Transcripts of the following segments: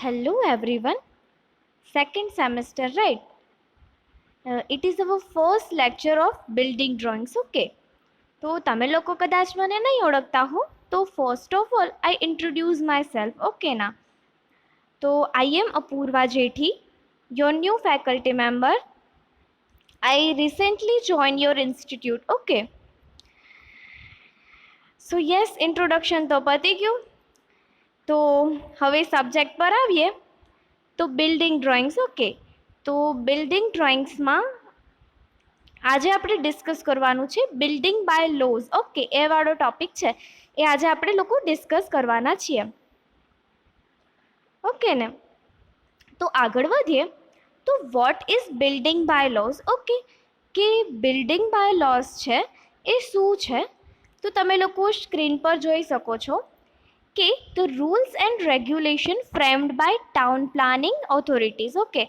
Hello everyone, second semester, right? It is our first lecture of building drawings, okay? તો તમે લોકો કદાચ મને નહીં ઓળખતા હો તો first of all I introduce માય સેલ્ફ, ઓકે ના? તો I am Apurva Jethi, your new faculty member. I recently join your institute, okay? So yes, introduction તો પતી ગયું. તો હવે સબ્જેક્ટ પર આવીએ. તો બિલ્ડિંગ ડ્રોઈંગ્સ, ઓકે? તો બિલ્ડિંગ ડ્રોઈંગ્સમાં આજે આપણે ડિસ્કસ કરવાનું છે બિલ્ડિંગ બાય લોઝ, ઓકે? એ વાળો ટોપિક છે, એ આજે આપણે લોકો ડિસ્કસ કરવાના છીએ, ઓકે ને? તો આગળ વધીએ. તો what is building bylaws, okay? કે બિલ્ડિંગ બાય લોઝ છે એ શું છે? તો તમે લોકો સ્ક્રીન પર જોઈ શકો છો કે the rules and regulation framed by town planning authorities, okay?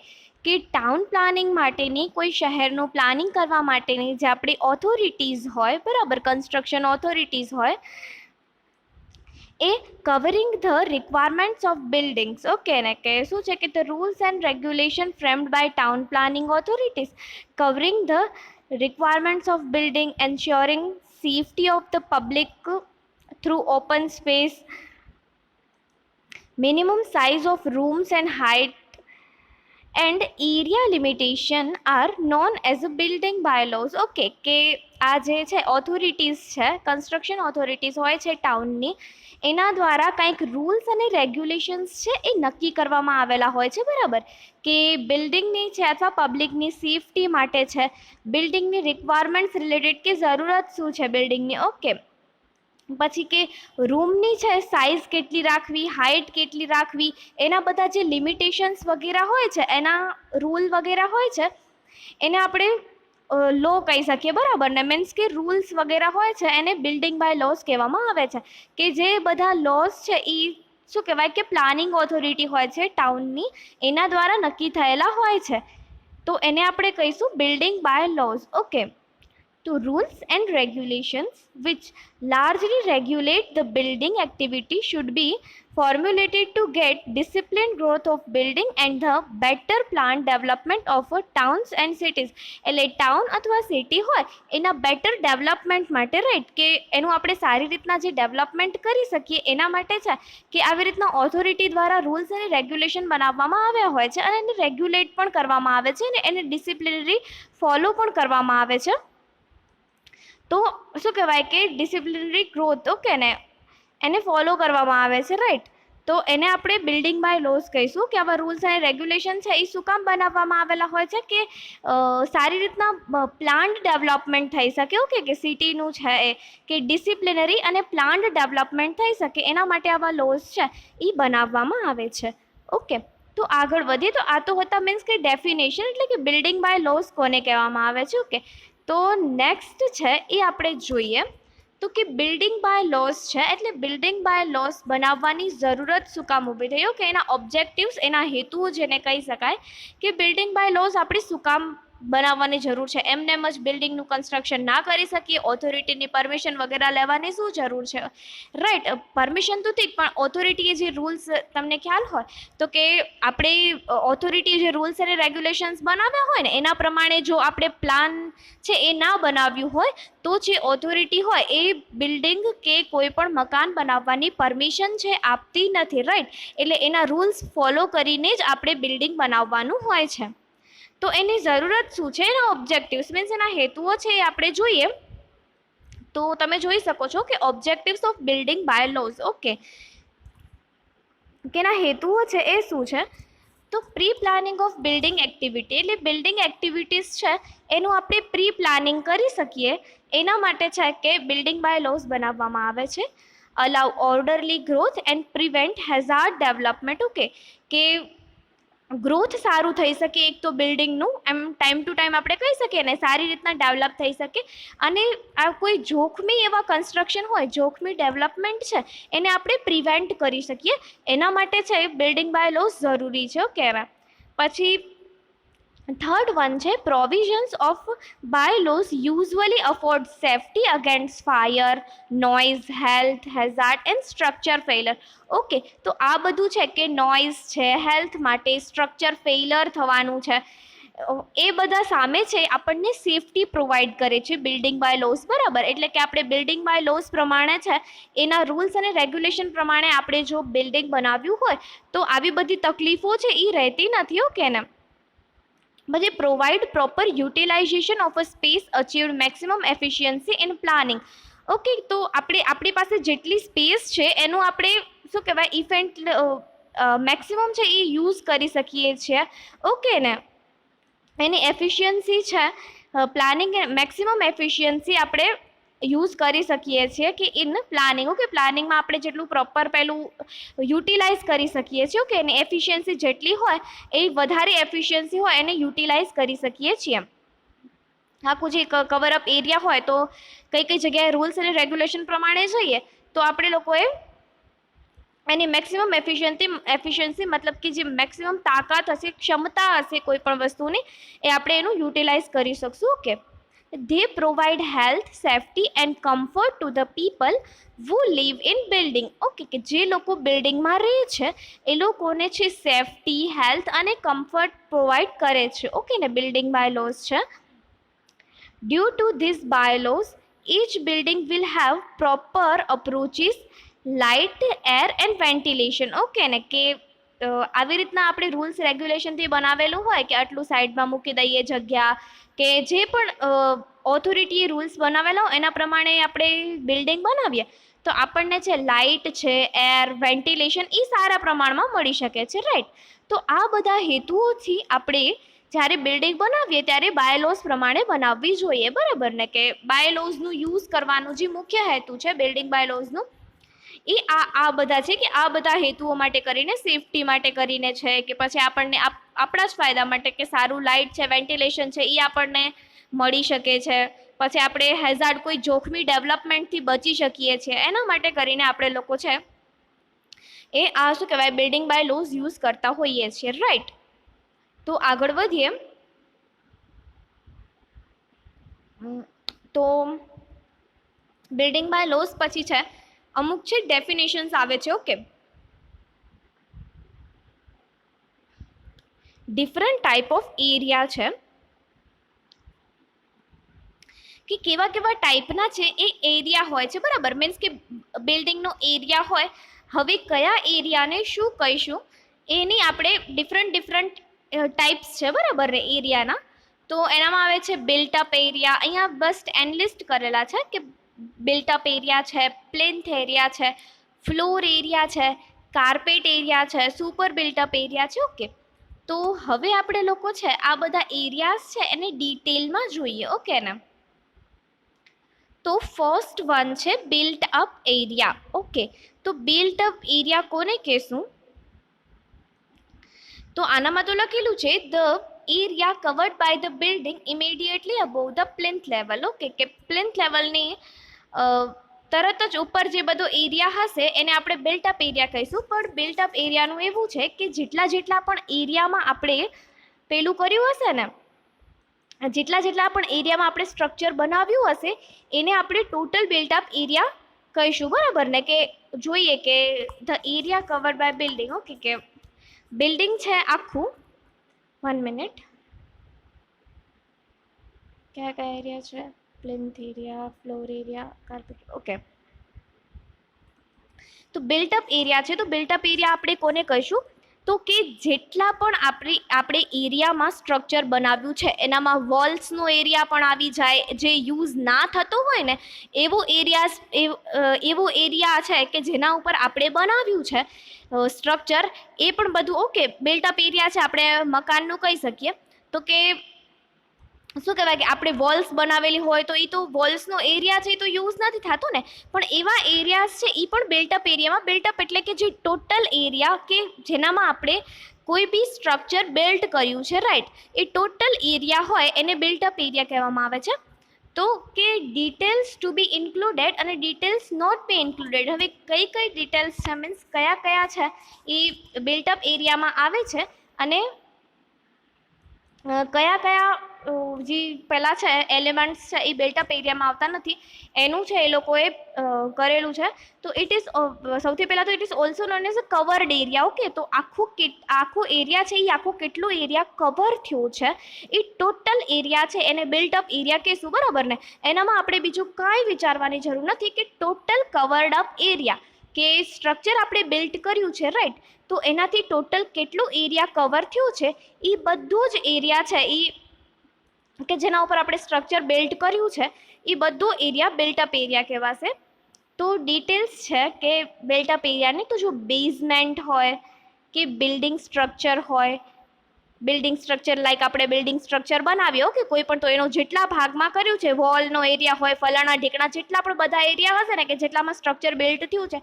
કે ટાઉન પ્લાનિંગ માટેની, કોઈ શહેરનું પ્લાનિંગ કરવા માટેની જે આપણી ઓથોરિટીઝ હોય, બરાબર, કન્સ્ટ્રક્શન ઓથોરિટીઝ હોય, એ covering the requirements of buildings, okay ને? કે શું છે કે the rules and regulation framed by town planning authorities covering the requirements of building, ensuring safety of the public through open space, minimum size of rooms and height and area limitation are known as a building bylaws, okay? કે આ જે છે authorities છે, construction authorities હોય છે ટાઉનની, એના દ્વારા કંઈક રૂલ્સ અને રેગ્યુલેશન્સ છે એ નક્કી કરવામાં આવેલા હોય છે, બરાબર? કે બિલ્ડિંગની છે અથવા પબ્લિકની સેફટી માટે છે, બિલ્ડિંગની રિક્વાયરમેન્ટ્સ રિલેટેડ કે જરૂરત શું છે બિલ્ડિંગની, ઓકે? પછી કે રૂમની છે સાઇઝ કેટલી રાખવી, હાઇટ કેટલી રાખવી, એના બધા જે લિમિટેશન્સ વગેરે હોય છે, એના રૂલ વગેરે હોય છે, એને આપણે લો કહી શકીએ, બરાબર ને? મીન્સ કે રૂલ્સ વગેરે હોય છે એને બિલ્ડિંગ બાય લોઝ કહેવામાં આવે છે. કે જે બધા લોઝ છે એ શું કહેવાય કે પ્લાનિંગ ઓથોરિટી હોય છે ટાઉનની, એના દ્વારા નક્કી થયેલા હોય છે, તો એને આપણે કહીશું building bylaws, okay? To rules and regulations which largely regulate the building activity should be formulated to get disciplined growth of building and the better planned development of a towns and cities. એટલે town અથવા city હોય એના better development માટે, right? કે એનું આપણે સારી રીતના જે ડેવલપમેન્ટ કરી શકીએ એના માટે છે કે આવી રીતના ઓથોરિટી દ્વારા રૂલ્સ અને રેગ્યુલેશન બનાવવામાં આવ્યા હોય છે અને એને રેગ્યુલેટ પણ કરવામાં આવે છે અને એને ડિસિપ્લિનરી ફોલો પણ કરવામાં આવે છે. તો શું કહેવાય કે ડિસિપ્લિનરી ગ્રોથ, ઓકે ને, એને ફોલો કરવામાં આવે છે, રાઈટ? તો એને આપણે બિલ્ડિંગ બાય લોઝ કહીશું. કે આવા રૂલ્સ અને રેગ્યુલેશન છે એ શું કામ બનાવવામાં આવેલા હોય છે? કે સારી રીતના પ્લાન્ડ ડેવલપમેન્ટ થઈ શકે, ઓકે? કે સિટીનું છે એ કે ડિસિપ્લિનરી અને પ્લાન્ડ ડેવલપમેન્ટ થઈ શકે એના માટે આવા લોઝ છે એ બનાવવામાં આવે છે, ઓકે? તો આગળ વધીએ. તો આ તો હતા મીન્સ કે ડેફિનેશન, એટલે કે બિલ્ડિંગ બાય લોઝ કોને કહેવામાં આવે છે, ઓકે? તો નેક્સ્ટ છે એ આપણે જોઈએ. તો કે બિલ્ડિંગ બાય લોઝ છે એટલે બિલ્ડિંગ બાય લોઝ બનાવવાની જરૂરત શું કામ ઊભી થઈ, કે એના ઓબ્જેક્ટિવ્સ, એના હેતુઓ જેને કહી શકાય કે બિલ્ડિંગ બાય લોઝ આપણે શું કામ બનાવવાની જરૂર છે. એમને એમ જ બિલ્ડિંગનું કન્સ્ટ્રક્શન ના કરી શકીએ? ઓથોરિટીની પરમિશન વગેરે લેવાની શું જરૂર છે, રાઈટ? પરમિશન તો ઠીક, પણ ઓથોરિટીએ જે રૂલ્સ, તમને ખ્યાલ હોય તો કે આપણે ઓથોરિટી જે રૂલ્સ અને રેગ્યુલેશન્સ બનાવ્યા હોય ને એના પ્રમાણે જો આપણે પ્લાન છે એ ના બનાવ્યું હોય તો જે ઓથોરિટી હોય એ બિલ્ડિંગ કે કોઈ પણ મકાન બનાવવાની પરમિશન છે આપતી નથી, રાઈટ? એટલે એના રૂલ્સ ફોલો કરીને જ આપણે બિલ્ડિંગ બનાવવાનું હોય છે. તો એની જરૂરત શું છે, એના ઓબ્જેક્ટિવ્સ મીન્સ એના હેતુઓ છે એ આપણે જોઈએ. તો તમે જોઈ શકો છો કે objectives of building bylaws, okay? કે એના હેતુઓ છે એ શું છે? તો pre planning of building activity, એટલે બિલ્ડિંગ એક્ટિવિટીઝ છે એનું આપણે પ્રી પ્લાનિંગ કરી શકીએ એના માટે છે કે બિલ્ડિંગ બાય લોઝ બનાવવામાં આવે છે. Allow orderly growth and prevent hazard development, okay? કે ગ્રોથ સારું થઈ શકે એક તો બિલ્ડિંગનું, એમ ટાઈમ ટુ ટાઈમ આપણે કહી શકીએ ને, સારી રીતના ડેવલપ થઈ શકે. અને આ કોઈ જોખમી એવા કન્સ્ટ્રક્શન હોય, જોખમી ડેવલપમેન્ટ છે એને આપણે પ્રિવેન્ટ કરી શકીએ. એના માટે છે બિલ્ડિંગ બાય લોઝ જરૂરી છે, ઓકે? પછી થર્ડ વન છે provisions of bylaws usually afford safety against fire, noise, health hazard and structure failure. Okay, તો આ બધું છે કે નોઇઝ છે, હેલ્થ માટે સ્ટ્રક્ચર ફેઇલર થવાનું છે, એ બધા સામે છે આપણને સેફટી પ્રોવાઈડ કરે છે બિલ્ડિંગ બાય લોઝ, બરાબર. એટલે કે આપણે બિલ્ડિંગ બાય લોઝ પ્રમાણે છે એના રૂલ્સ અને રેગ્યુલેશન પ્રમાણે આપણે જો બિલ્ડિંગ બનાવ્યું હોય તો આવી બધી તકલીફો છે એ રહેતી નથી. ઓકે ને. પછી provide proper utilisation of a space achieved maximum efficiency in planning. Okay, તો આપણી પાસે જેટલી સ્પેસ છે એનું આપણે શું કહેવાય ઇફેન્ટ મેક્સિમમ છે એ યુઝ કરી શકીએ છીએ. ઓકે ને. એની એફિશિયન્સી છે પ્લાનિંગ, મેક્સિમમ એફિશિયન્સી આપણે યુઝ કરી શકીએ છીએ કે ઇન પ્લાનિંગ. ઓકે, પ્લાનિંગમાં આપણે જેટલું પ્રોપર પહેલું યુટિલાઇઝ કરી શકીએ છીએ. ઓકે, એની એફિશિયન્સી જેટલી હોય એ વધારે એફિશિયન્સી હોય એને યુટિલાઇઝ કરી શકીએ છીએ. આખું જે કવરઅપ એરિયા હોય તો કઈ કઈ જગ્યાએ રૂલ્સ અને રેગ્યુલેશન પ્રમાણે જઈએ તો આપણે લોકોએ એની મેક્સિમમ એફિશિયન્સી મતલબ કે જે મેક્સિમમ તાકાત હશે, ક્ષમતા હશે કોઈ પણ વસ્તુની, એ આપણે એનું યુટિલાઇઝ કરી શકશું. Okay. They provide health, safety and comfort to the people who live in building. Okay, કે જે લોકો બિલ્ડિંગમાં રહે છે એ લોકોને છે સેફટી, હેલ્થ અને કમ્ફર્ટ પ્રોવાઈડ કરે છે. ઓકે ને, બિલ્ડિંગ બાયલોઝ છે. Due to these bylaws, each building will have proper approaches, light, air and ventilation. Okay ને, કે આવી રીતના આપણે રૂલ્સ રેગ્યુલેશનથી બનાવેલું હોય કે આટલું સાઈડમાં મૂકી દઈએ જગ્યા, કે જે પણ ઓથોરિટીએ રૂલ્સ બનાવેલા હોય એના પ્રમાણે આપણે બિલ્ડિંગ બનાવીએ તો આપણને છે લાઇટ છે, એર, વેન્ટિલેશન એ સારા પ્રમાણમાં મળી શકે છે. રાઈટ. તો આ બધા હેતુઓથી આપણે જ્યારે બિલ્ડિંગ બનાવીએ ત્યારે બાયલોઝ પ્રમાણે બનાવવી જોઈએ, બરાબર ને. કે બાયલોઝનું યુઝ કરવાનું જે મુખ્ય હેતુ છે બિલ્ડિંગ બાયલોઝનું એ આ બધા છે કે આ બધા હેતુઓ માટે કરીને, સેફટી માટે કરીને છે, કે પછી આપણને આપણા જ ફાયદા માટે કે સારું લાઇટ છે, વેન્ટિલેશન છે એ આપણને મળી શકે છે, પછી આપણે હેઝાર્ડ કોઈ જોખમી ડેવલપમેન્ટથી બચી શકીએ છીએ, એના માટે કરીને આપણે લોકો છે એ આ શું કહેવાય બિલ્ડિંગ બાય લોઝ યુઝ કરતા હોઈએ છીએ. રાઈટ. તો આગળ વધીએ. તો બિલ્ડિંગ બાય લોઝ પછી છે અમુક છે ડેફિનેશન્સ આવે છે. Okay, different type of area છે કે કેવા કેવા ટાઈપના છે એ એરિયા હોય છે, બરાબર. મીન્સ કે બિલ્ડિંગનો એરિયા હોય, હવે કયા એરિયાને શું કહીશું એની આપણે ડિફરન્ટ ટાઈપ્સ છે, બરાબર ને એરિયાના. તો એનામાં આવે છે બિલ્ટ અપ એરિયા. અહીંયા બસ એનલિસ્ટ કરેલા છે કે બિલ્ટ અપ એરિયા છે, પ્લેન્થ એરિયા છે, ફ્લોર એરિયા છે, કાર્પેટ એરિયા છે, સુપર બિલ્ટ અપ એરિયા છે. ઓકે, તો હવે આપણે લોકો છે આ બધા એરિયાઝ છે એને ડિટેલમાં જોઈએ. ઓકે ને. તો ફર્સ્ટ વન છે બિલ્ટ અપ એરિયા. ઓકે, તો બિલ્ટ અપ એરિયા કોને કહેશું? તો આનામાં તો લખેલું છે the area covered by the building immediately above the plinth level. Okay, કે પ્લિન્થ લેવલની તરત જ ઉપર જે બધો એરિયા હશે એને આપણે બિલ્ટ અપ એરિયા કહીશું. પણ બિલ્ટ અપ એરિયાનું એવું છે કે જેટલા પણ એરિયામાં આપણે પેલું કર્યું હશે ને, જેટલા પણ એરિયામાં આપણે સ્ટ્રક્ચર બનાવ્યું હશે એને આપણે ટોટલ બિલ્ટ અપ એરિયા કહીશું, બરાબર ને. કે જોઈએ કે the area covered by building. Okay, કે બિલ્ડિંગ છે આખું, 1 મિનિટ, કયા એરિયા છે? Plinth area, floor area, carpet. Okay, તો બિલ્ટ અપ એરિયા છે. તો બિલ્ટ અપ એરિયા આપણે કોને કહીશું? તો કે જેટલા પણ આપણે એરિયામાં સ્ટ્રક્ચર બનાવ્યું છે એનામાં વોલ્સનો એરિયા પણ આવી જાય, જે યુઝ ના થતો હોય ને એવો એરિયા છે કે જેના ઉપર આપણે બનાવ્યું છે સ્ટ્રક્ચર, એ પણ બધું ઓકે બિલ્ટ અપ એરિયા છે. આપણે મકાનનું કહી શકીએ તો કે શું કહેવાય કે આપણે વોલ્સ બનાવેલી હોય તો એ તો વોલ્સનો એરિયા છે એ તો યુઝ નથી થતો ને, પણ એવા એરિયાઝ છે એ પણ બિલ્ટઅપ એરિયામાં, બિલ્ટઅપ એટલે કે જે ટોટલ એરિયા કે જેનામાં આપણે કોઈ બી સ્ટ્રક્ચર બિલ્ટ કર્યું છે, રાઈટ, એ ટોટલ એરિયા હોય એને બિલ્ટઅપ એરિયા કહેવામાં આવે છે. તો કે ડિટેલ્સ ટુ બી ઇન્ક્લુડેડ અને ડિટેલ્સ નોટ બી ઇન્ક્લુડેડ. હવે કઈ ડિટેલ્સ છે, મીન્સ કયા છે એ બિલ્ટઅપ એરિયામાં આવે છે અને કયા કયા જે પહેલાં છે એલિમેન્ટ્સ છે એ બિલ્ટઅપ એરિયામાં આવતા નથી, એનું છે એ લોકોએ કરેલું છે. તો ઇટ ઇઝ સૌથી પહેલાં તો it is also known as a covered area. Okay, તો આખું એરિયા છે એ આખું કેટલું એરિયા કવર થયું છે એ ટોટલ એરિયા છે એને બિલ્ટઅપ એરિયા કહેશું, બરાબર ને. એનામાં આપણે બીજું કાંઈ વિચારવાની જરૂર નથી કે ટોટલ કવર્ડ અપ એરિયા કે સ્ટ્રક્ચર આપણે બિલ્ટ કર્યું છે, રાઈટ, તો એનાથી ટોટલ કેટલું એરિયા કવર થયું છે એ બધું જ એરિયા છે એ કે જેના ઉપર આપણે સ્ટ્રક્ચર બિલ્ડ કર્યું છે એ બધો એરિયા બિલ્ટઅપ એરિયા કહેવાશે. તો ડિટેલ્સ છે કે બિલ્ટઅપ એરિયાની, તો જો બેઝમેન્ટ હોય કે બિલ્ડિંગ સ્ટ્રક્ચર હોય, બિલ્ડિંગ સ્ટ્રક્ચર લાઈક આપણે બિલ્ડિંગ સ્ટ્રક્ચર બનાવીએ, ઓકે, કોઈ પણ, તો એનો જેટલા ભાગમાં કર્યું છે, વોલનો એરિયા હોય, ફલાણા ઢીકણા, જેટલા પણ બધા એરિયા હશે ને કે જેટલામાં સ્ટ્રક્ચર બિલ્ટ થયું છે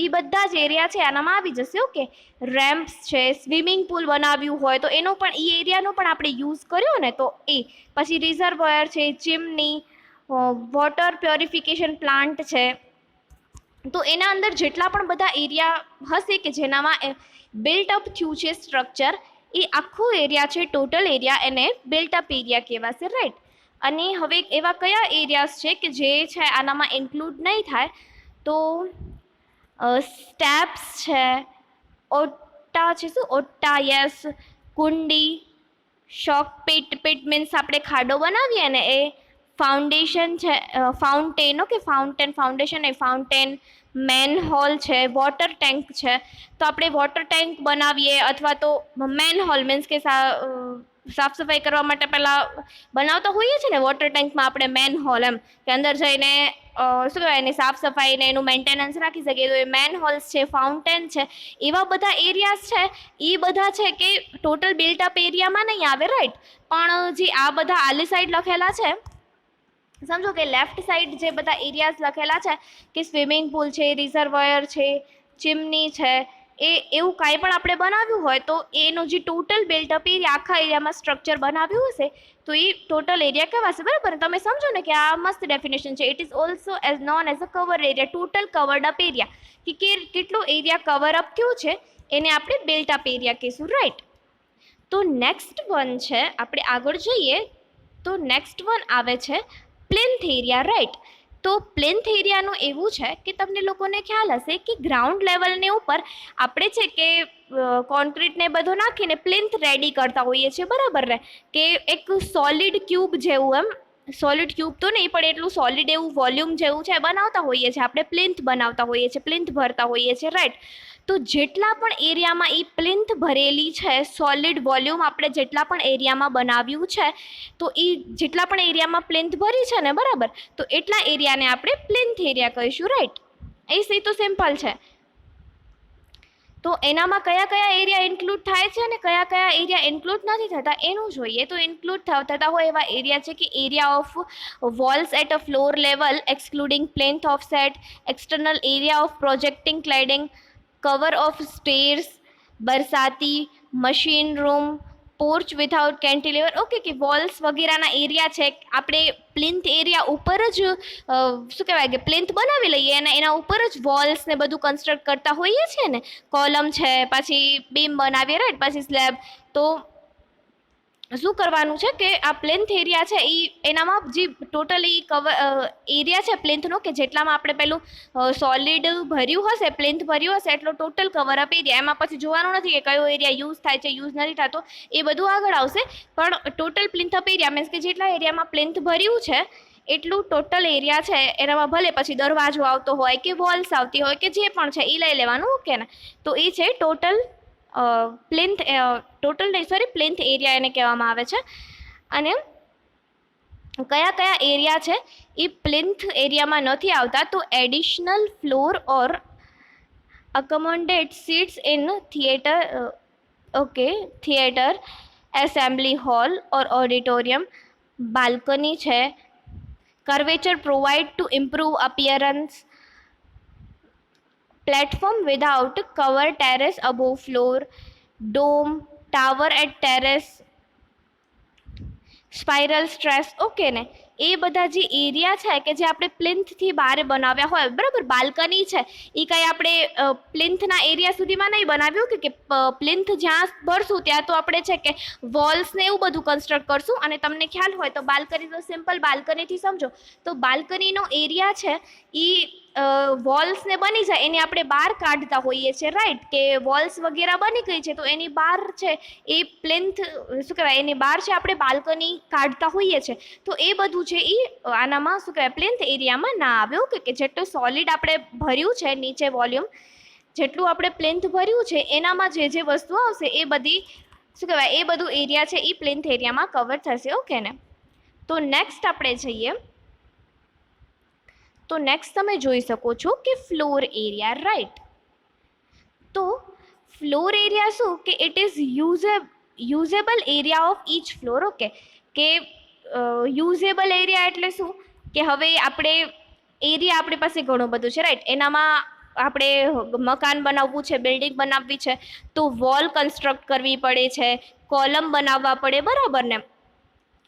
એ બધા જ એરિયા છે આનામાં આવી જશે. ઓકે, રેમ્પ્સ છે, સ્વિમિંગ પુલ બનાવ્યું હોય તો એનો પણ એ એરિયાનો પણ આપણે યુઝ કર્યો ને, તો એ પછી રિઝર્વોયર છે, ચીમની, વોટર પ્યોરિફિકેશન પ્લાન્ટ છે, તો એના અંદર જેટલા પણ બધા એરિયા હશે કે જેનામાં બિલ્ટઅપ થયું છે સ્ટ્રક્ચર, એ આખું એરિયા છે ટોટલ એરિયા, એને બિલ્ટઅપ એરિયા કહેવાશે, રાઈટ. અને હવે એવા કયા એરિયાઝ છે કે જે છે આનામાં ઇન્ક્લુડ નહીં થાય, તો સ્ટેપ્સ છે, ઓટ્ટા છે, શું ઓટ્ટા, યસ, કુંડી, શોક પિટ, પિટ મીન્સ આપણે ખાડો બનાવીએ ને એ, ફાઉન્ડેશન છે, ફાઉન્ટેન, ઓકે, ફાઉન્ડેશન એ ફાઉન્ટેન, મેન હોલ છે, વોટર ટેન્ક છે, તો આપણે વોટર ટેન્ક બનાવીએ અથવા તો મેન હોલ મીન્સ કે સાફ સફાઈ કરવા માટે પહેલાં બનાવતા હોઈએ છીએ ને વોટર ટેન્કમાં આપણે મેન હોલ, એમ કે અંદર જઈને શું કહેવાય એની સાફ સફાઈ ને એનું મેન્ટેનન્સ રાખી શકીએ, તો એ મેન હોલ્સ છે, ફાઉન્ટેન છે, એવા બધા એરિયાઝ છે એ બધા છે કે ટોટલ બિલ્ટઅપ એરિયામાં નહીં આવે, રાઈટ. પણ જે આ બધા આલી સાઈડ લખેલા છે, સમજો કે લેફ્ટ સાઈડ જે બધા એરિયાઝ લખેલા છે કે સ્વિમિંગ પુલ છે, રિઝર્વોયર છે, ચીમની છે, એ એવું કાંઈ પણ આપણે બનાવ્યું હોય તો એનું જે ટોટલ બિલ્ટઅપ એરિયા આખા એરિયામાં સ્ટ્રક્ચર બનાવ્યું હશે તો એ ટોટલ એરિયા કહેવાશે, બરાબર. તમે સમજો ને કે આ મસ્ત ડેફિનેશન છે. It is also as known as a cover area, total covered up area, કે કેટલો એરિયા કવર અપ થયું છે એને આપણે બિલ્ટઅપ એરિયા કહીશું, રાઈટ. તો નેક્સ્ટ વન છે, આપણે આગળ જઈએ તો નેક્સ્ટ વન આવે છે પ્લિન્થ એરિયા, રાઈટ. તો પ્લિન્થ એરિયાનું એવું છે કે તમને લોકોને ખ્યાલ હશે કે ગ્રાઉન્ડ લેવલને ઉપર આપણે છે કે કોન્ક્રીટ ને બધું નાખીને પ્લિન્થ રેડી કરતા હોઈએ છીએ, બરાબર ને, કે એક સોલિડ ક્યુબ જેવું, એમ સોલિડ ક્યુબ તો નહીં પણ એટલું સોલિડ એવું વોલ્યુમ જેવું છે બનાવતા હોઈએ છીએ આપણે, પ્લિન્થ બનાવતા હોઈએ છીએ, પ્લિન્થ ભરતા હોઈએ છીએ, રાઈટ. તો જેટલા પણ એરિયામાં એ પ્લિન્થ ભરેલી છે, સોલિડ વોલ્યુમ આપણે જેટલા પણ એરિયામાં બનાવ્યું છે, તો એ જેટલા પણ એરિયામાં પ્લિન્થ ભરી છે ને, બરાબર, તો એટલા એરિયાને આપણે પ્લિન્થ એરિયા કહીશું, રાઈટ. એ તો સિમ્પલ છે. તો એનામાં કયા કયા એરિયા ઇન્ક્લુડ થાય છે અને કયા કયા એરિયા ઇન્ક્લુડ નથી થતા એનું જોઈએ. તો ઇન્ક્લુડ થતા હોય એવા એરિયા છે કે area of walls at a floor level excluding plinth offset, external area of projecting cladding, cover of stairs, barsati, machine room, porch without cantilever, okay, કે વોલ્સ વગેરેના એરિયા છે આપણે પ્લિન્થ એરિયા ઉપર જ શું કહેવાય કે પ્લિન્થ બનાવી લઈએ અને એના ઉપર જ વોલ્સ ને બધું કન્સ્ટ્રક્ટ કરતા હોઈએ છીએ ને, કોલમ છે, પછી બીમ બનાવીએ, રાઈટ, પછી સ્લેબ. તો શું કરવાનું છે કે આ પ્લિન્થ એરિયા છે એ એનામાં જે ટોટલી કવર એરિયા છે પ્લિન્થનો કે જેટલામાં આપણે પેલું સોલિડ ભર્યું હશે, પ્લિન્થ ભર્યું હશે એટલો ટોટલ કવર અપ એરિયા, એમાં પછી જોવાનું નથી કે કયો એરિયા યુઝ થાય છે, યુઝ નથી થતો, એ બધું આગળ આવશે. પણ total plinth up area means કે જેટલા એરિયામાં પ્લિન્થ ભર્યું છે એટલું ટોટલ એરિયા છે એનામાં ભલે પછી દરવાજો આવતો હોય કે વોલ્સ આવતી હોય કે જે પણ છે એ લઈ લેવાનું, ઓકે ને. તો એ છે ટોટલ પ્લિન્થ, ટોટલ નહીં સોરી પ્લિન્થ એરિયા એને કહેવામાં આવે છે. અને કયા કયા એરિયા છે એ પ્લિન્થ એરિયામાં નથી આવતા, તો additional floor or accommodate seats in theatre, okay, theatre, assembly hall or auditorium, balcony છે, curvature provide to improve appearance, platform without cover, terrace above floor, dome, tower at terrace, spiral stress, okay ને. એ બધા જે area છે કે જે આપણે પ્લિન્થથી બહાર બનાવ્યા હોય, બરાબર, બાલ્કની છે એ કંઈ આપણે પ્લિન્થના એરિયા સુધીમાં નહીં બનાવ્યું કે પ્લિન્થ જ્યાં ભરશું ત્યાં તો આપણે છે કે વોલ્સ ને એવું બધું કન્સ્ટ્રક્ટ કરશું. અને તમને ખ્યાલ હોય તો બાલ્કની તો સિમ્પલ બાલ્કનીથી સમજો તો બાલ્કનીનો એરિયા છે એ વોલ્સ ને બની જાય એની આપણે બહાર કાઢતા હોઈએ છીએ, રાઈટ, કે વોલ્સ વગેરે બની ગઈ છે તો એની બહાર છે એ પ્લિન્થ શું કહેવાય એની બહાર છે આપણે બાલ્કની કાઢતા હોઈએ છીએ. તો એ બધું છે એ આનામાં શું કહેવાય પ્લિન્થ એરિયામાં ના આવ્યું કે જેટલું સોલિડ આપણે ભર્યું છે નીચે વોલ્યુમ, જેટલું આપણે પ્લિન્થ ભર્યું છે એનામાં જે વસ્તુ આવશે એ બધી શું કહેવાય એ બધું એરિયા છે એ પ્લિન્થ એરિયામાં કવર થશે. ઓકે ને. તો નેક્સ્ટ આપણે જઈએ. તો નેક્સ્ટ તમે જોઈ શકો છો કે ફ્લોર એરિયા, રાઈટ. તો ફ્લોર એરિયા શું કે it is usable area of each floor. Okay, કે યુઝેબલ એરિયા એટલે શું કે હવે આપણે એરિયા આપણી પાસે ઘણું બધું છે, રાઈટ. એનામાં આપણે મકાન બનાવવું છે, બિલ્ડિંગ બનાવવી છે તો વોલ કન્સ્ટ્રક્ટ કરવી પડે છે, કોલમ બનાવવા પડે, બરાબર ને.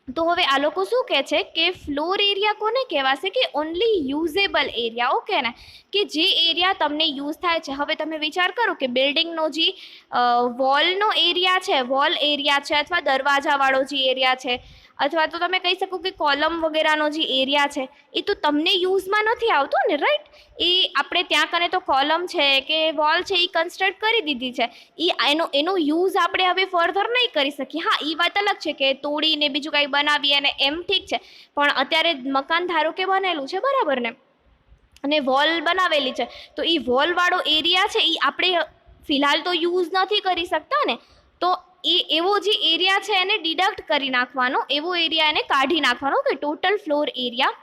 તો હવે આ લોકો શું કહે છે કે ફ્લોર એરિયા કોને કહેવાશે કે ઓનલી યુઝેબલ એરિયા. ઓકે ને, કે જે એરિયા તમને યુઝ થાય છે. હવે તમે વિચાર કરો કે બિલ્ડિંગનો જે વોલનો એરિયા છે, વોલ એરિયા છે, અથવા દરવાજાવાળો જે એરિયા છે, અથવા તો તમે કહી શકો કે કોલમ વગેરેનો જે એરિયા છે એ તો તમને યુઝમાં નથી આવતો ને, રાઈટ. એ આપણે ત્યાં કને તો કોલમ છે કે વોલ છે એ કન્સ્ટ્રક્ટ કરી દીધી છે, એનો યુઝ આપણે હવે ફર્ધર નહીં કરી શકીએ. હા, એ વાત અલગ છે કે તોડીને બીજું કાંઈ બનાવીએ અને એમ ઠીક છે, પણ અત્યારે મકાન ધારો કે બનેલું છે, બરાબર ને, અને વોલ બનાવેલી છે તો એ વોલવાળો એરિયા છે એ આપણે ફિલહાલ તો યુઝ નથી કરી શકતા ને. તો એવો જે એરિયા છે એને ડિડક્ટ કરી નાખવાનો, એવો એરિયા એને કાઢી નાખવાનો કે ટોટલ ફ્લોર એરિયા.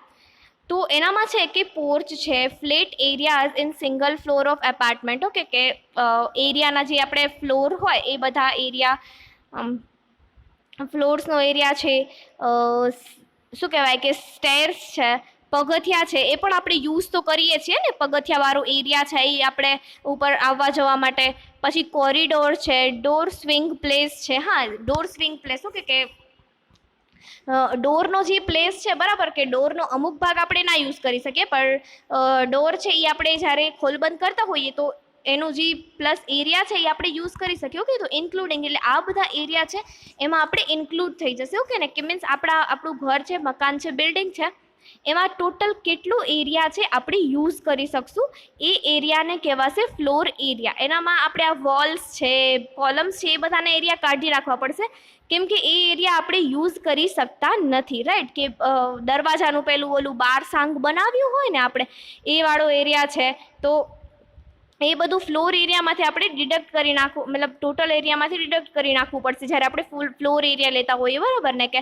તો એનામાં છે કે પોર્ચ છે, flat areas in single floor of apartment. Okay, કે એરિયાના જે આપણે ફ્લોર હોય એ બધા એરિયા, ફ્લોર્સનો એરિયા છે, શું કહેવાય કે સ્ટેર્સ છે, પગથિયા છે, એ પણ આપણે યુઝ તો કરીએ છીએ ને. પગથિયાવાળો એરિયા છે એ આપણે ઉપર આવવા જવા માટે. પછી કોરિડોર છે, ડોર સ્વિંગ પ્લેસ છે. હા, ડોર સ્વિંગ પ્લેસ. ઓકે, કે ડોરનો જે પ્લેસ છે, બરાબર, કે ડોરનો અમુક ભાગ આપણે ના યુઝ કરી શકીએ પણ ડોર છે એ આપણે જ્યારે ખોલબંધ કરતા હોઈએ તો એનું જે પ્લસ એરિયા છે એ આપણે યુઝ કરી શકીએ. ઓકે, તો ઇન્ક્લુડિંગ એટલે આ બધા એરિયા છે એમાં આપણે ઇન્ક્લુડ થઈ જશે. ઓકે ને, કે મીન્સ આપણું ઘર છે, મકાન છે, બિલ્ડિંગ છે, એમાં ટોટલ કેટલું એરિયા છે આપણે યુઝ કરી શકશું એ એરિયાને કહેવાશે ફ્લોર એરિયા. એનામાં આપણે આ વોલ્સ છે, કોલમ્સ છે, એ બધાને એરિયા કાઢી રાખવા પડશે કેમ કે એ એરિયા આપણે યુઝ કરી શકતા નથી, રાઈટ. કે દરવાજાનું પેલું ઓલું બાર સાંગ બનાવ્યું હોય ને આપણે, એ વાળો એરિયા છે તો એ બધું ફ્લોર એરિયામાંથી આપણે ડિડક્ટ કરી નાખવું, મતલબ ટોટલ એરિયામાંથી ડિડક્ટ કરી નાખવું પડશે જ્યારે આપણે ફૂલ ફ્લોર એરિયા લેતા હોઈએ, બરાબર ને. કે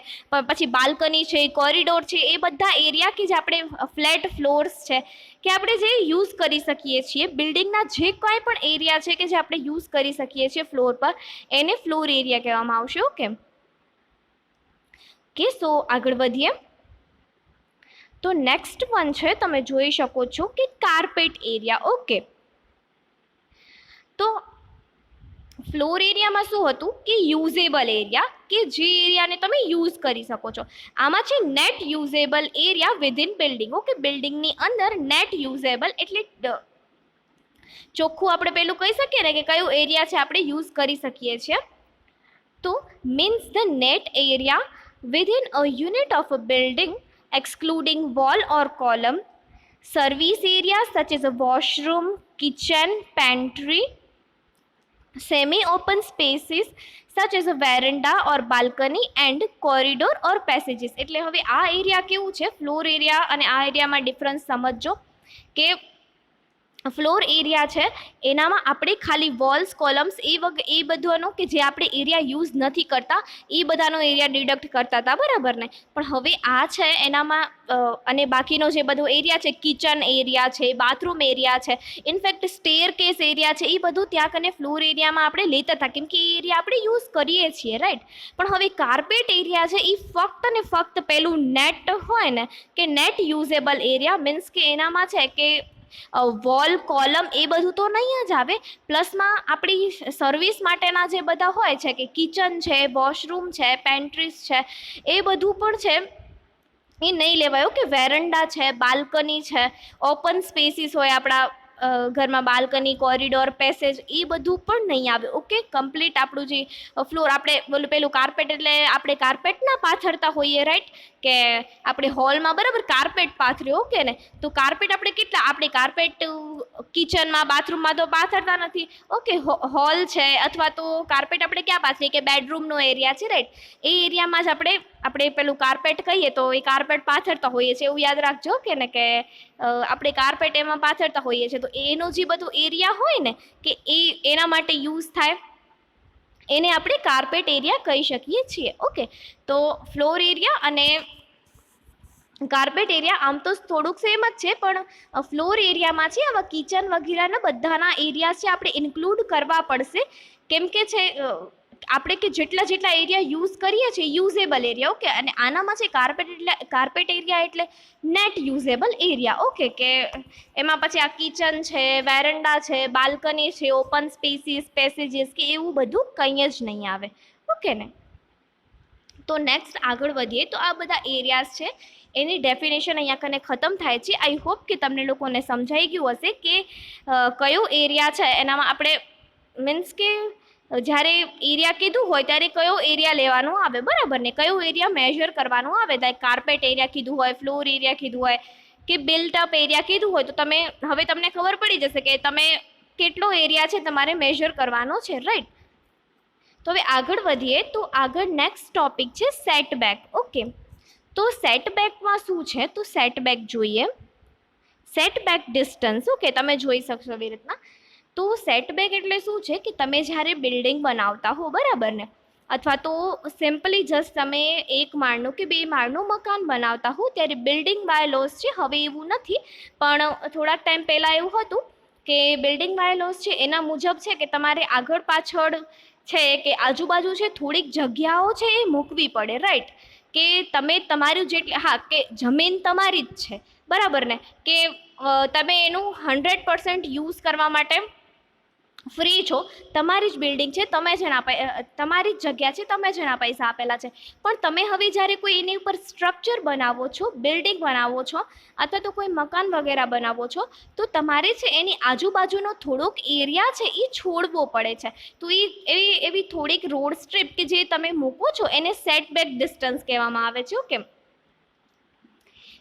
પછી બાલ્કની છે, કોરિડોર છે, એ બધા એરિયા કે જે આપણે ફ્લેટ ફ્લોર્સ છે કે આપણે જે યુઝ કરી શકીએ છીએ, બિલ્ડિંગના જે કોઈ પણ એરિયા છે કે જે આપણે યુઝ કરી શકીએ છીએ ફ્લોર પર, એને ફ્લોર એરિયા કહેવામાં આવશે. ઓકે કે સો આગળ વધીએ. તો નેક્સ્ટ વન છે, તમે જોઈ શકો છો કે કાર્પેટ એરિયા. ઓકે, તો ફ્લોર એરિયામાં શું હતું કે યુઝેબલ એરિયા, કે જે એરિયાને તમે યુઝ કરી શકો છો. આમાં છે net usable area within building. Okay, બિલ્ડિંગની અંદર નેટ યુઝેબલ એટલે ચોખ્ખું આપણે પેલું કહી શકીએ ને કે કયો એરિયા છે આપણે યુઝ કરી શકીએ છીએ. તો means the net area within a unit of a building excluding wall or column, service areas such as a washroom, kitchen, pantry, semi-open spaces such as a veranda or balcony and corridor or passages. એટલે હવે આ area કેવું છે, floor area અને આ એરિયામાં difference સમજજો કે ફ્લોર એરિયા છે એનામાં આપણે ખાલી વોલ્સ, કોલમ્સ એ બધાનો કે જે આપણે એરિયા યુઝ નથી કરતા એ બધાનો એરિયા ડિડક્ટ કરતા હતા, બરાબર ને. પણ હવે આ છે એનામાં અને બાકીનો જે બધો એરિયા છે, કિચન એરિયા છે, બાથરૂમ એરિયા છે, ઇનફેક્ટ સ્ટેર કેસ એરિયા છે, એ બધું ત્યાં કને ફ્લોર એરિયામાં આપણે લેતા હતા કેમ કે એ એરિયા આપણે યુઝ કરીએ છીએ, રાઈટ. પણ હવે કાર્પેટ એરિયા છે એ ફક્ત ને ફક્ત પેલું નેટ હોય ને કે નેટ યુઝેબલ એરિયા, મીન્સ કે એનામાં છે કે વોલ, કોલમ એ બધું તો નહીં જ આવે, પ્લસમાં આપણી સર્વિસ માટેના જે બધા હોય છે કે કિચન છે, વોશરૂમ છે, પેન્ટ્રીઝ છે, એ બધું પણ છે એ નહીં લેવાય. કે વેરંડા છે, બાલ્કની છે, ઓપન સ્પેસીસ હોય આપણા ઘરમાં, બાલ્કની, કોરિડોર, પેસેજ, એ બધું પણ નહીં આવે. ઓકે, કમ્પ્લીટ આપણું જે ફ્લોર, આપણે પેલું કાર્પેટ એટલે આપણે કાર્પેટ ના પાથરતા હોઈએ, રાઈટ, કે આપણે હોલમાં બરાબર કાર્પેટ પાથર્યો, ઓકે ને, તો કાર્પેટ આપણે કેટલા, આપણે કાર્પેટ કિચનમાં, બાથરૂમમાં તો પાથરતા નથી. ઓકે, હોલ છે અથવા તો કાર્પેટ આપણે ક્યાં પાથરીએ, કે બેડરૂમનો એરિયા છે, રાઈટ, એ એરિયામાં જ આપણે પેલું કાર્પેટ કહીએ તો એ કાર્પેટ પાથરતા હોઈએ છીએ, એવું યાદ રાખજો કે ને, કે આપણે કાર્પેટ એમાં પાથરતા હોઈએ છીએ. તો એનો જે બધું એરિયા હોય ને, કે એના માટે યુઝ થાય, એને આપણે કાર્પેટ એરિયા કહી શકીએ છીએ. ઓકે, તો ફ્લોર એરિયા અને કાર્પેટ એરિયા આમ તો થોડુંક સેમ જ છે, પણ ફ્લોર એરિયામાં છે આવા કિચન વગેરેના બધાના એરિયા છે આપણે ઇન્ક્લુડ કરવા પડશે, કેમ કે છે આપણે કે જેટલા એરિયા યુઝ કરીએ છીએ યુઝેબલ એરિયા. ઓકે, અને આનામાં છે કાર્પેટ એરિયા એટલે નેટ યુઝેબલ એરિયા. ઓકે, કે એમાં પછી આ કિચન છે, વેરંડા છે, બાલ્કની છે, ઓપન સ્પેસીસ, પેસેજીસ, કે એવું બધું કંઈ જ નહીં આવે. ઓકે ને, તો નેક્સ્ટ આગળ વધીએ તો આ બધા એરિયાઝ છે એની ડેફિનેશન અહીંયા કને ખતમ થાય છે. આઈ હોપ કે તમને લોકોને સમજાઈ ગયું હશે કે કયો એરિયા છે એનામાં આપણે મીન્સ કે જ્યારે એરિયા કીધું હોય ત્યારે કયો એરિયા લેવાનો આવે, બરાબર ને, કયો એરિયા મેજર કરવાનો આવે. લાઈક કાર્પેટ એરિયા કીધું હોય, ફ્લોર એરિયા કીધું હોય, કે બિલ્ટ અપ એરિયા કીધું હોય, તો હવે તમને ખબર પડી જશે કે તમે કેટલો એરિયા છે તમારે મેજર કરવાનો છે, રાઈટ. તો હવે આગળ વધીએ તો આગળ નેક્સ્ટ ટોપિક છે સેટબેક. ઓકે, તો સેટબેકમાં શું છે, તો સેટબેક જોઈએ, સેટબેક ડિસ્ટન્સ. ઓકે, તમે જોઈ શકશો એવી રીતના. તો સેટબેક એટલે શું છે કે તમે જ્યારે બિલ્ડિંગ બનાવતા હો, બરાબર ને, અથવા તો સિમ્પલી જસ્ટ તમે એક માળનું કે બે માળનું મકાન બનાવતા હો, ત્યારે બિલ્ડિંગ બાય લોસ છે. હવે એવું નથી, પણ થોડાક ટાઈમ પહેલાં એવું હતું કે બિલ્ડિંગ બાય લોસ છે એના મુજબ છે કે તમારે આગળ પાછળ છે કે આજુબાજુ છે થોડીક જગ્યાઓ છે એ મૂકવી પડે, રાઈટ, કે તમે તમારું જેટલી, હા, કે જમીન તમારી જ છે, બરાબર ને, કે તમે એનું 100% યુઝ કરવા માટે ફ્રી છો, તમારી જ બિલ્ડિંગ છે, તમે જેના તમારી જ જગ્યા છે, તમે જેના પૈસા આપેલા છે. પણ તમે હવે જ્યારે કોઈ એની ઉપર સ્ટ્રક્ચર બનાવો છો, બિલ્ડિંગ બનાવો છો, અથવા તો કોઈ મકાન વગેરે બનાવો છો, તો તમારે છે એની આજુબાજુનો થોડોક એરિયા છે એ છોડવો પડે છે. તો એવી થોડીક રોડ સ્ટ્રીપ કે જે તમે મૂકો છો એને સેટબેક ડિસ્ટન્સ કહેવામાં આવે છે. ઓકે,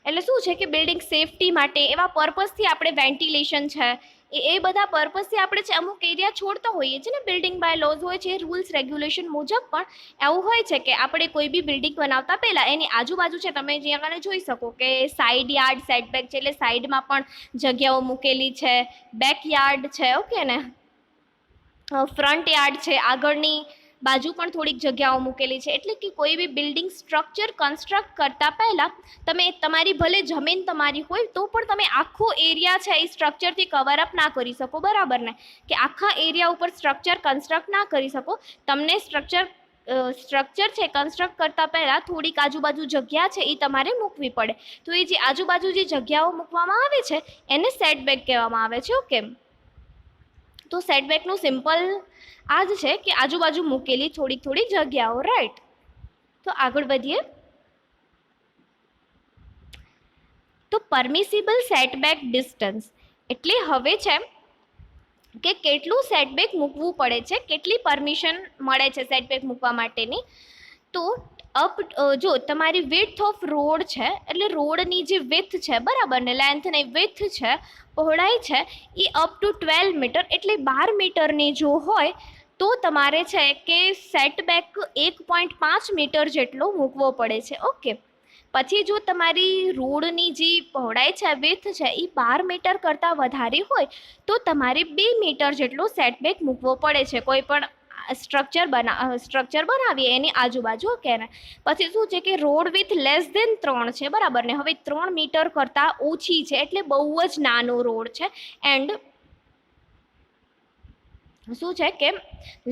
એટલે શું છે કે બિલ્ડિંગ સેફટી માટે એવા પર્પઝથી આપણે વેન્ટિલેશન છે એ બધા પર્પઝથી આપણે છે અમુક એરિયા છોડતા હોઈએ છીએ ને. બિલ્ડિંગ બાય લોઝ હોય છે, રૂલ્સ રેગ્યુલેશન મુજબ પણ એવું હોય છે કે આપણે કોઈ બી બિલ્ડિંગ બનાવતા પહેલાં એની આજુબાજુ છે તમે જ્યાં આગળ જોઈ શકો કે સાઇડ યાર્ડ સેટબેક છે, એટલે સાઈડમાં પણ જગ્યાઓ મૂકેલી છે, બેક યાર્ડ છે, ઓકે ને, ફ્રન્ટ યાર્ડ છે, આગળની બાજુ પણ થોડીક જગ્યાઓ મૂકેલી છે. એટલે કે કોઈ બી બિલ્ડિંગ સ્ટ્રક્ચર કન્સ્ટ્રક્ટ કરતા પહેલાં તમે તમારી ભલે જમીન તમારી હોય તો પણ તમે આખો એરિયા છે એ સ્ટ્રક્ચરથી કવર અપ ના કરી શકો, બરાબર ને, કે આખા એરિયા ઉપર સ્ટ્રક્ચર કન્સ્ટ્રક્ટ ના કરી શકો. તમને સ્ટ્રક્ચર છે કન્સ્ટ્રક્ટ કરતા પહેલાં થોડીક આજુબાજુ જગ્યા છે એ તમારે મૂકવી પડે. તો એ જે આજુબાજુ જે જગ્યાઓ મૂકવામાં આવે છે એને સેટબેક કહેવામાં આવે છે. ઓકે, તો સેટબેકનું સિમ્પલ આ જ છે કે આજુબાજુ મૂકેલી થોડી જગ્યાઓ, રાઈટ. તો આગળ વધીએ તો પરમિસિબલ સેટબેક ડિસ્ટન્સ એટલે હવે છે કે કેટલું સેટબેક મૂકવું પડે છે, કેટલી પરમિશન મળે છે સેટબેક મૂકવા માટેની. તો જો તમારી વિડ્થ ઓફ રોડ છે, એટલે રોડની જે વિડ્થ છે, બરાબર ને, લેન્થ ને વિડ્થ છે, પહોળાઈ છે, એ અપ ટુ 12 મીટર એટલે 12 મીટરની જો હોય તો તમારે છે કે સેટબેક 1.5 મીટર જેટલો મૂકવો પડે છે. ઓકે, પછી જો તમારી રોડની જે પહોળાઈ છે, વિડ્થ છે, એ 12 મીટર કરતાં વધારે હોય તો તમારે 2 મીટર જેટલો સેટબેક મૂકવો પડે છે કોઈ પણ સ્ટ્રક્ચર બનાવીએ એની આજુબાજુ. ઓકે ને, પછી શું છે કે રોડ વિથ લેસ દેન 3 છે, બરાબર ને, હવે 3 મીટર કરતાં ઓછી છે એટલે બહુ જ નાનો રોડ છે. એન્ડ શું છે કે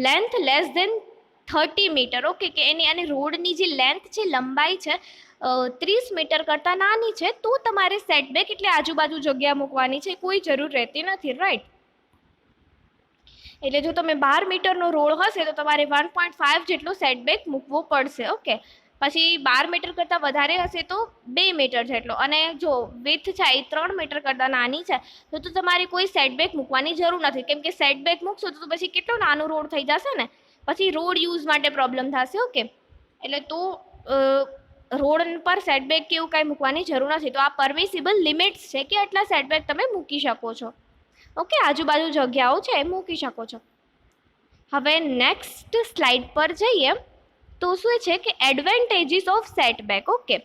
length less than 30 metre. Okay, કે એની રોડની જે લેન્થ છે, લંબાઈ છે 30 મીટર કરતાં નાની છે તો તમારે સેટબેક એટલે આજુબાજુ જગ્યા મૂકવાની છે કોઈ જરૂર રહેતી નથી, રાઈટ. એટલે જો તમે 12 મીટરનો રોડ હશે તો તમારે 1.5 જેટલો સેટબેક મૂકવો પડશે. ઓકે, પછી 12 મીટર કરતાં વધારે હશે તો 2 મીટર જેટલો, અને જો વિથ છે એ 3 મીટર કરતાં નાની છે તો તમારે કોઈ સેટબેક મૂકવાની જરૂર નથી, કેમ કે સેટબેક મૂકશો તો પછી કેટલો નાનો રોડ થઈ જશે ને, પછી રોડ યુઝ માટે પ્રોબ્લેમ થશે. ઓકે, એટલે તો રોડ પર સેટબેક કે એવું કાંઈ મૂકવાની જરૂર નથી. તો આ પરમિસિબલ લિમિટ્સ છે કે આટલા સેટબેક તમે મૂકી શકો છો. ઓકે, આજુબાજુ જગ્યાઓ છે એ મૂકી શકો છો. હવે નેક્સ્ટ સ્લાઇડ પર જઈએ તો શું છે કે એડવાન્ટેજીસ ઓફ સેટબેક. ઓકે,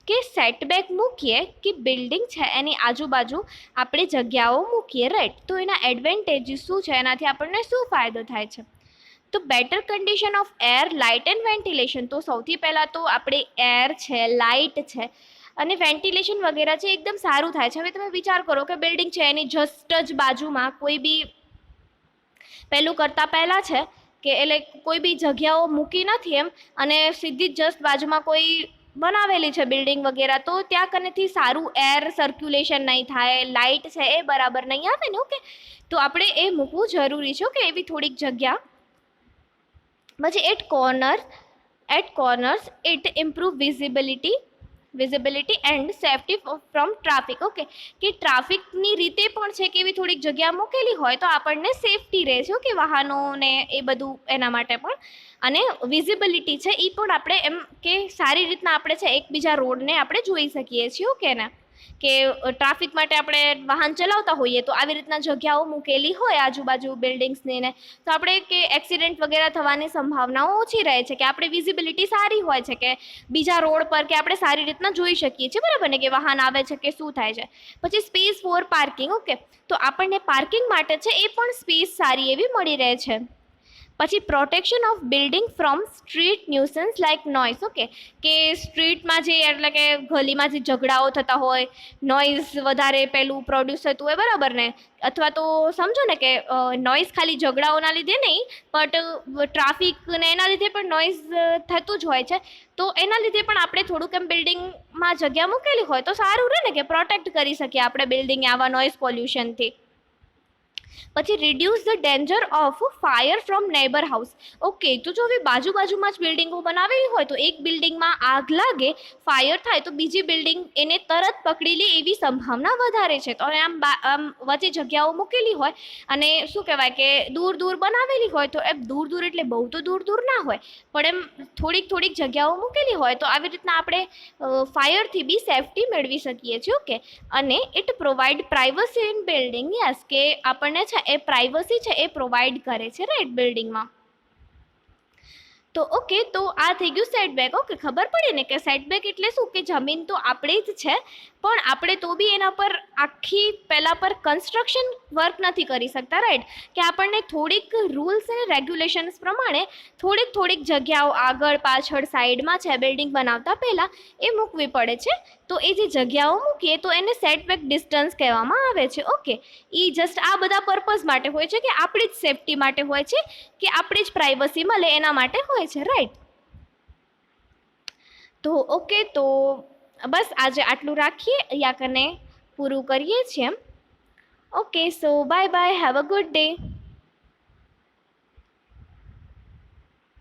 કે સેટબેક મૂકીએ કે બિલ્ડિંગ છે એની આજુબાજુ આપણે જગ્યાઓ મૂકીએ, રાઈટ, તો એના એડવાન્ટેજીસ શું છે, એનાથી આપણને શું ફાયદો થાય છે. તો better condition of air, light and ventilation. તો સૌથી પહેલાં તો આપણે એર છે, લાઇટ છે અને વેન્ટિલેશન વગેરે છે એકદમ સારું થાય છે. હવે તમે વિચાર કરો કે બિલ્ડિંગ છે એની જસ્ટ જ બાજુમાં કોઈ બી પહેલું કરતાં પહેલાં છે કે એટલે કોઈ બી જગ્યાઓ મૂકી નથી એમ, અને સીધી જ જસ્ટ બાજુમાં કોઈ બનાવેલી છે બિલ્ડિંગ વગેરે, તો ત્યાં કનેથી સારું એર સર્ક્યુલેશન નહીં થાય, લાઇટ છે એ બરાબર નહીં આવે ને. ઓકે, તો આપણે એ મૂકવું જરૂરી છે. ઓકે, એવી થોડીક જગ્યા. પછી at corners it improve visibility and safety from traffic. Okay, કે ટ્રાફિકની રીતે પણ છે કે એવી થોડીક જગ્યા મૂકેલી હોય તો આપણને સેફટી રહે છે. ઓકે, વાહનોને એ બધું એના માટે પણ. અને વિઝિબિલિટી છે એ પણ આપણે એમ કે સારી રીતના આપણે છે એકબીજા રોડને આપણે જોઈ શકીએ છીએ. ઓકે ને, કે ટ્રાફિક માટે આપણે વાહન ચલાવતા હોઈએ તો આવી રીતના જગ્યાઓ મૂકેલી હોય આજુબાજુ બિલ્ડિંગ્સની ને, તો આપણે કે એક્સિડન્ટ વગેરે થવાની સંભાવનાઓ ઓછી રહે છે, કે આપણે વિઝિબિલિટી સારી હોય છે, કે બીજા રોડ પર કે આપણે સારી રીતના જોઈ શકીએ છીએ, બરાબર ને, કે વાહન આવે છે કે શું થાય છે. પછી સ્પેસ ફોર પાર્કિંગ. ઓકે, તો આપણને પાર્કિંગ માટે છે એ પણ સ્પેસ સારી એવી મળી રહે છે. પછી protection of building from street nuisance like noise. Okay, કે સ્ટ્રીટમાં જે એટલે કે ગલીમાં જે ઝઘડાઓ થતા હોય, નોઇઝ વધારે પેલું પ્રોડ્યુસ થતું હોય, બરાબર ને, અથવા તો સમજો ને કે નોઇઝ ખાલી ઝઘડાઓના લીધે નહીં બટ ટ્રાફિક ને એના લીધે પણ નોઇઝ થતું જ હોય છે, તો એના લીધે પણ આપણે થોડુંક એમ બિલ્ડિંગમાં જગ્યા મૂકેલી હોય તો સારું રહે ને, કે પ્રોટેક્ટ કરી શકીએ આપણે બિલ્ડિંગ આવા નોઇઝ પોલ્યુશનથી. પછી reduce the danger of fire from neighbour house. Okay, તો જો હવે બાજુમાં જ બિલ્ડિંગો બનાવેલી હોય તો એક બિલ્ડિંગમાં આગ લાગે, ફાયર થાય તો બીજી બિલ્ડિંગ એને તરત પકડી લે એવી સંભાવના વધારે છે. તો આમ વચ્ચે જગ્યાઓ મૂકેલી હોય અને શું કહેવાય કે દૂર બનાવેલી હોય, તો એમ દૂર એટલે બહુ તો દૂર ના હોય પણ એમ થોડીક જગ્યાઓ મૂકેલી હોય તો આવી રીતના આપણે ફાયરથી બી સેફટી મેળવી શકીએ છીએ. ઓકે, અને it provide privacy in building. Yes, કે આપણને છે એ પ્રાઇવસી છે એ પ્રોવાઈડ કરે છે, રાઈટ, બિલ્ડિંગમાં. તો ઓકે, તો આ થઈ ગયું સેટબેક. ઓકે, ખબર પડી ને કે સેટબેક એટલે શું, કે જમીન તો આપણી જ છે પણ આપણે તો બી એના પર આખી પહેલાં પર કન્સ્ટ્રક્શન વર્ક નથી કરી શકતા, રાઈટ, કે આપણને થોડીક રૂલ્સ અને રેગ્યુલેશન્સ પ્રમાણે થોડીક જગ્યાઓ આગળ પાછળ સાઈડમાં છે બિલ્ડિંગ બનાવતા પહેલાં એ મૂકવી પડે છે. તો એ જે જગ્યાઓ મૂકીએ તો એને સેટબેક ડિસ્ટન્સ કહેવામાં આવે છે. ઓકે, એ જસ્ટ આ બધા પર્પઝ માટે હોય છે, કે આપણી જ સેફટી માટે હોય છે, કે આપણી જ પ્રાઇવસી મળે એના માટે હોય છે, રાઈટ. તો ઓકે, તો બસ આજે આટલું રાખીએ, અહીંયા કને પૂરું કરીએ છીએ. Okay, so bye, have a good day.